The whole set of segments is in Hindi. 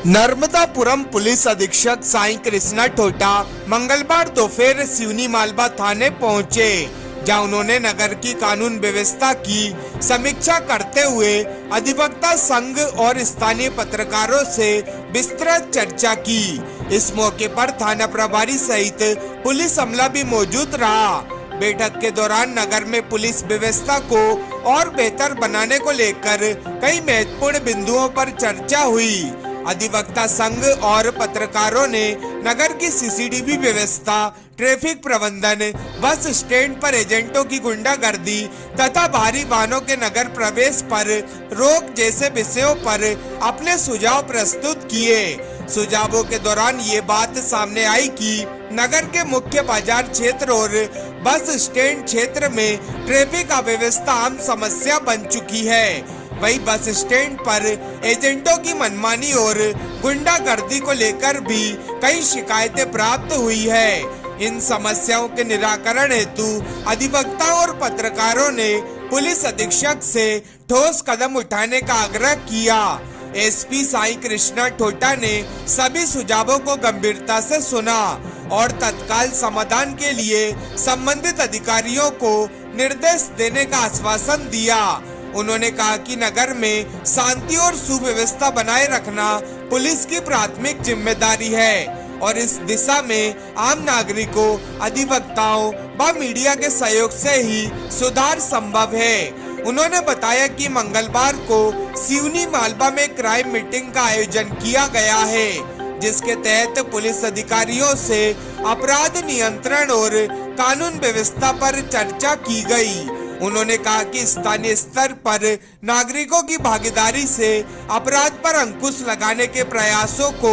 नर्मदापुरम पुलिस अधीक्षक साई कृष्णा ठोटा मंगलवार दोपहर सिवनी मालवा थाने पहुंचे, जहां उन्होंने नगर की कानून व्यवस्था की समीक्षा करते हुए अधिवक्ता संघ और स्थानीय पत्रकारों से विस्तृत चर्चा की। इस मौके पर थाना प्रभारी सहित पुलिस अमला भी मौजूद रहा। बैठक के दौरान नगर में पुलिस व्यवस्था को और बेहतर बनाने को लेकर कई महत्वपूर्ण बिंदुओं पर चर्चा हुई। अधिवक्ता संघ और पत्रकारों ने नगर की सीसीटीवी व्यवस्था, ट्रैफिक प्रबंधन, बस स्टैंड पर एजेंटों की गुंडागर्दी तथा भारी वाहनों के नगर प्रवेश पर रोक जैसे विषयों पर अपने सुझाव प्रस्तुत किए। सुझावों के दौरान ये बात सामने आई कि नगर के मुख्य बाजार क्षेत्र और बस स्टैंड क्षेत्र में ट्रैफिक अव्यवस्था आम समस्या बन चुकी है। वही बस स्टैंड पर एजेंटों की मनमानी और गुंडागर्दी को लेकर भी कई शिकायतें प्राप्त हुई है। इन समस्याओं के निराकरण हेतु अधिवक्ता और पत्रकारों ने पुलिस अधीक्षक से ठोस कदम उठाने का आग्रह किया। एसपी साई कृष्णा ठोटा ने सभी सुझावों को गंभीरता से सुना और तत्काल समाधान के लिए संबंधित अधिकारियों को निर्देश देने का आश्वासन दिया। उन्होंने कहा कि नगर में शांति और सुव्यवस्था बनाए रखना पुलिस की प्राथमिक जिम्मेदारी है और इस दिशा में आम नागरिकों, अधिवक्ताओं व मीडिया के सहयोग से ही सुधार संभव है। उन्होंने बताया कि मंगलवार को सिवनी मालवा में क्राइम मीटिंग का आयोजन किया गया है, जिसके तहत पुलिस अधिकारियों से अपराध नियंत्रण और कानून व्यवस्था पर चर्चा की गई। उन्होंने कहा कि स्थानीय स्तर पर नागरिकों की भागीदारी से अपराध पर अंकुश लगाने के प्रयासों को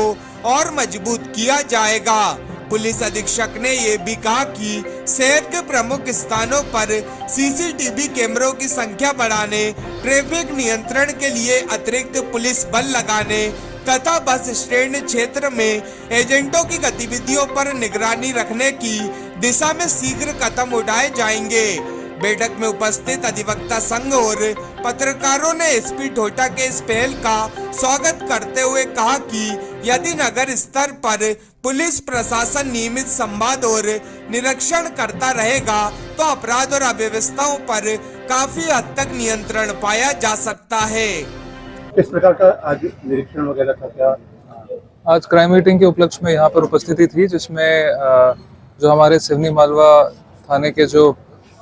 और मजबूत किया जाएगा। पुलिस अधीक्षक ने ये भी कहा कि शहर के प्रमुख स्थानों पर सीसीटीवी कैमरों की संख्या बढ़ाने, ट्रैफिक नियंत्रण के लिए अतिरिक्त पुलिस बल लगाने तथा बस स्टैंड क्षेत्र में एजेंटों की गतिविधियों पर निगरानी रखने की दिशा में शीघ्र कदम उठाए जाएंगे। बैठक में उपस्थित अधिवक्ता संघ और पत्रकारों ने एसपी ठोटा के इस पहल का स्वागत करते हुए कहा कि यदि नगर स्तर पर पुलिस प्रशासन नियमित संवाद और निरीक्षण करता रहेगा तो अपराध और अव्यवस्थाओं पर काफी हद तक नियंत्रण पाया जा सकता है। किस प्रकार का आज निरीक्षण वगैरह था? क्या आज क्राइम मीटिंग के उपलक्ष्य में यहाँ पर उपस्थिति थी, जिसमें जो हमारे सिवनी मालवा थाने के जो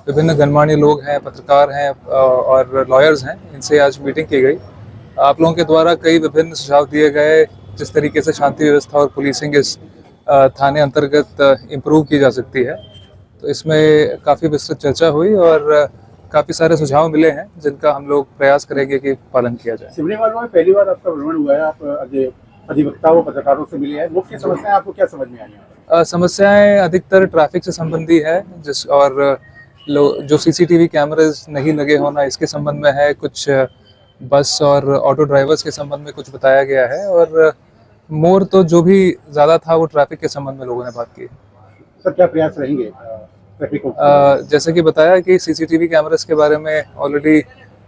विभिन्न गणमान्य लोग हैं, पत्रकार हैं और लॉयर्स हैं, इनसे आज मीटिंग की गई। आप लोगों के द्वारा कई विभिन्न सुझाव दिए गए, जिस तरीके से शांति व्यवस्था और पुलिसिंग इस थाने अंतर्गत इम्प्रूव की जा सकती है। तो इसमें काफ़ी विस्तृत चर्चा हुई और काफ़ी सारे सुझाव मिले हैं, जिनका हम लोग प्रयास करेंगे कि पालन किया जाए। सिवनी मालवा में पहली बार आपका भ्रमण हुआ है, आप अधिवक्ताओं पत्रकारों से मिले हैं, मुख्य समस्याएं आपको क्या समझ में आई? समस्याएं अधिकतर ट्रैफिक से संबंधी है, और जो सीसीटीवी कैमरास नहीं लगे होना इसके संबंध में है। कुछ बस और ऑटो ड्राइवर्स के संबंध में कुछ बताया गया है और मोर तो जो भी ज़्यादा था वो ट्रैफिक के संबंध में लोगों ने बात की। सर, क्या प्रयास रहेंगे ट्रैफिक को? जैसे कि बताया कि सीसीटीवी कैमरास के बारे में ऑलरेडी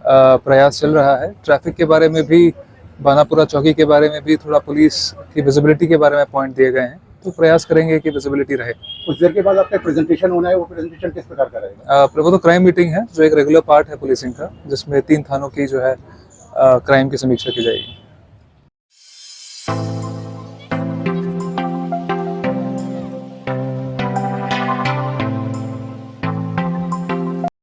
प्रयास चल रहा है। ट्रैफिक के बारे में भी, बानापुरा चौकी के बारे में भी थोड़ा पुलिस की विजिबिलिटी के बारे में पॉइंट दिए गए हैं, तो प्रयास करेंगे कि विजिबिलिटी रहे। कुछ देर के बाद आपका प्रेजेंटेशन होना है, वो प्रेजेंटेशन किस प्रकार का रहेगा? वो तो क्राइम मीटिंग है, जो एक रेगुलर पार्ट है पुलिसिंग का, जिसमें 3 थानों की जो है क्राइम की समीक्षा की जाएगी।